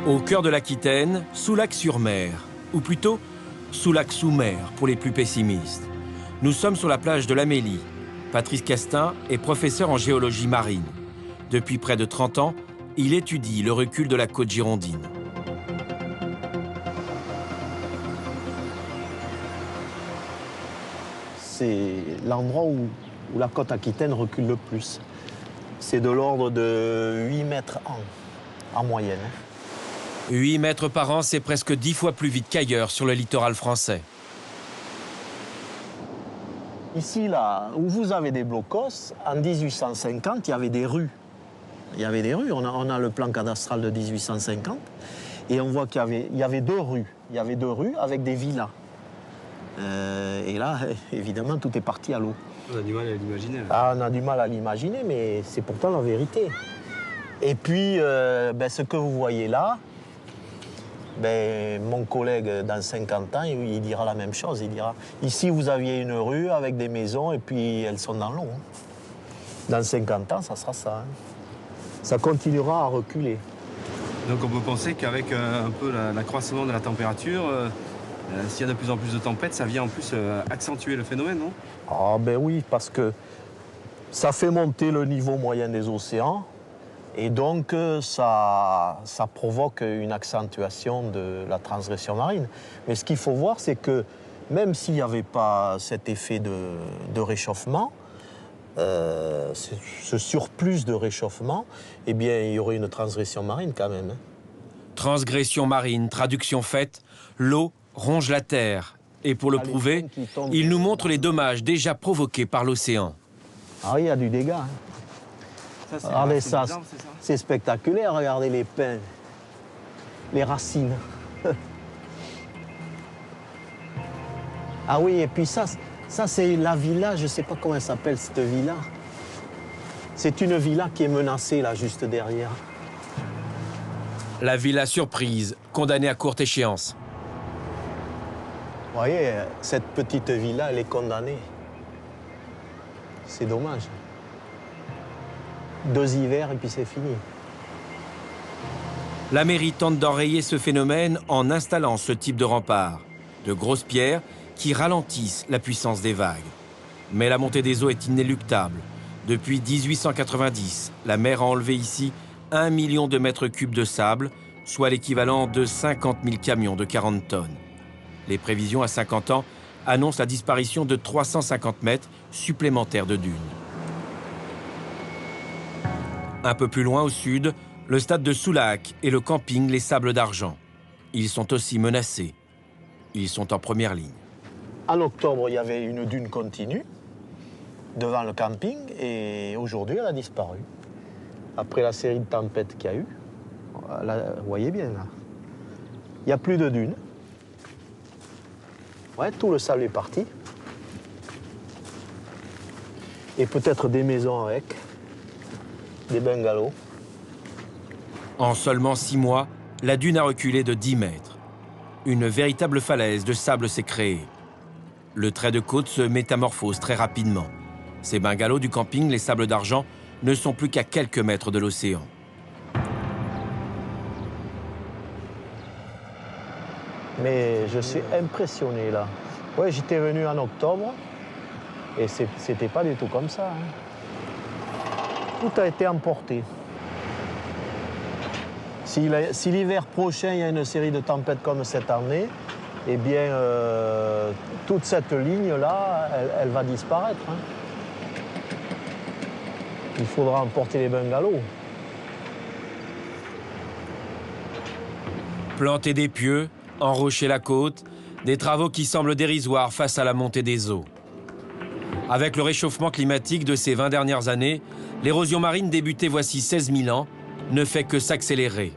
Au cœur de l'Aquitaine, Soulac-sur-Mer, ou plutôt Soulac-sous-Mer pour les plus pessimistes. Nous sommes sur la plage de l'Amélie. Patrice Castin est professeur en géologie marine. Depuis près de 30 ans, il étudie le recul de la côte girondine. C'est l'endroit où la côte aquitaine recule le plus. C'est de l'ordre de 8 mètres en moyenne. 8 mètres par an, c'est presque 10 fois plus vite qu'ailleurs sur le littoral français. Ici, là, où vous avez des blocos, en 1850, il y avait des rues. Il y avait des rues, on a le plan cadastral de 1850, et on voit qu'il y avait 2 rues. Il y avait 2 rues avec des villas. Et là, évidemment, tout est parti à l'eau. On a du mal à l'imaginer. Ah, on a du mal à l'imaginer, mais c'est pourtant la vérité. Et puis, ce que vous voyez là, mon collègue, dans 50 ans, il dira la même chose. Il dira, ici, vous aviez une rue avec des maisons et puis elles sont dans l'eau. Dans 50 ans, ça sera ça. Ça continuera à reculer. Donc on peut penser qu'avec un peu l'accroissement de la température, s'il y a de plus en plus de tempêtes, ça vient en plus accentuer le phénomène, non? Ah ben oui, parce que ça fait monter le niveau moyen des océans. Et donc, ça provoque une accentuation de la transgression marine. Mais ce qu'il faut voir, c'est que même s'il n'y avait pas cet effet de réchauffement, ce surplus de réchauffement, eh bien, il y aurait une transgression marine quand même. Transgression marine, traduction faite, l'eau ronge la terre. Et pour le prouver, il nous montre les dommages déjà provoqués par l'océan. Ah, il y a du dégât. Regardez ça, c'est spectaculaire, regardez les pins, les racines. Ah oui, et puis ça c'est la villa, je ne sais pas comment elle s'appelle cette villa. C'est une villa qui est menacée là, juste derrière. La villa surprise, condamnée à courte échéance. Vous voyez, cette petite villa, elle est condamnée. C'est dommage. 2 hivers et puis c'est fini. La mairie tente d'enrayer ce phénomène en installant ce type de rempart, de grosses pierres qui ralentissent la puissance des vagues. Mais la montée des eaux est inéluctable. Depuis 1890, la mer a enlevé ici 1 million de mètres cubes de sable, soit l'équivalent de 50 000 camions de 40 tonnes. Les prévisions à 50 ans annoncent la disparition de 350 mètres supplémentaires de dunes. Un peu plus loin au sud, le stade de Soulac et le camping Les Sables d'Argent. Ils sont aussi menacés. Ils sont en première ligne. En octobre, il y avait une dune continue devant le camping et aujourd'hui, elle a disparu. Après la série de tempêtes qu'il y a eu, là, vous voyez bien là, il n'y a plus de dune. Ouais, tout le sable est parti. Et peut-être des maisons avec. Des bungalows. En seulement 6 mois, la dune a reculé de 10 mètres. Une véritable falaise de sable s'est créée. Le trait de côte se métamorphose très rapidement. Ces bungalows du camping Les Sables d'Argent ne sont plus qu'à quelques mètres de l'océan. Mais je suis impressionné là. Ouais, j'étais venu en octobre et c'était pas du tout comme ça. Tout a été emporté. Si l'hiver prochain, il y a une série de tempêtes comme cette année, eh bien, toute cette ligne-là, elle va disparaître. Il faudra emporter les bungalows. Planter des pieux, enrocher la côte, des travaux qui semblent dérisoires face à la montée des eaux. Avec le réchauffement climatique de ces 20 dernières années, l'érosion marine débutée voici 16 000 ans ne fait que s'accélérer.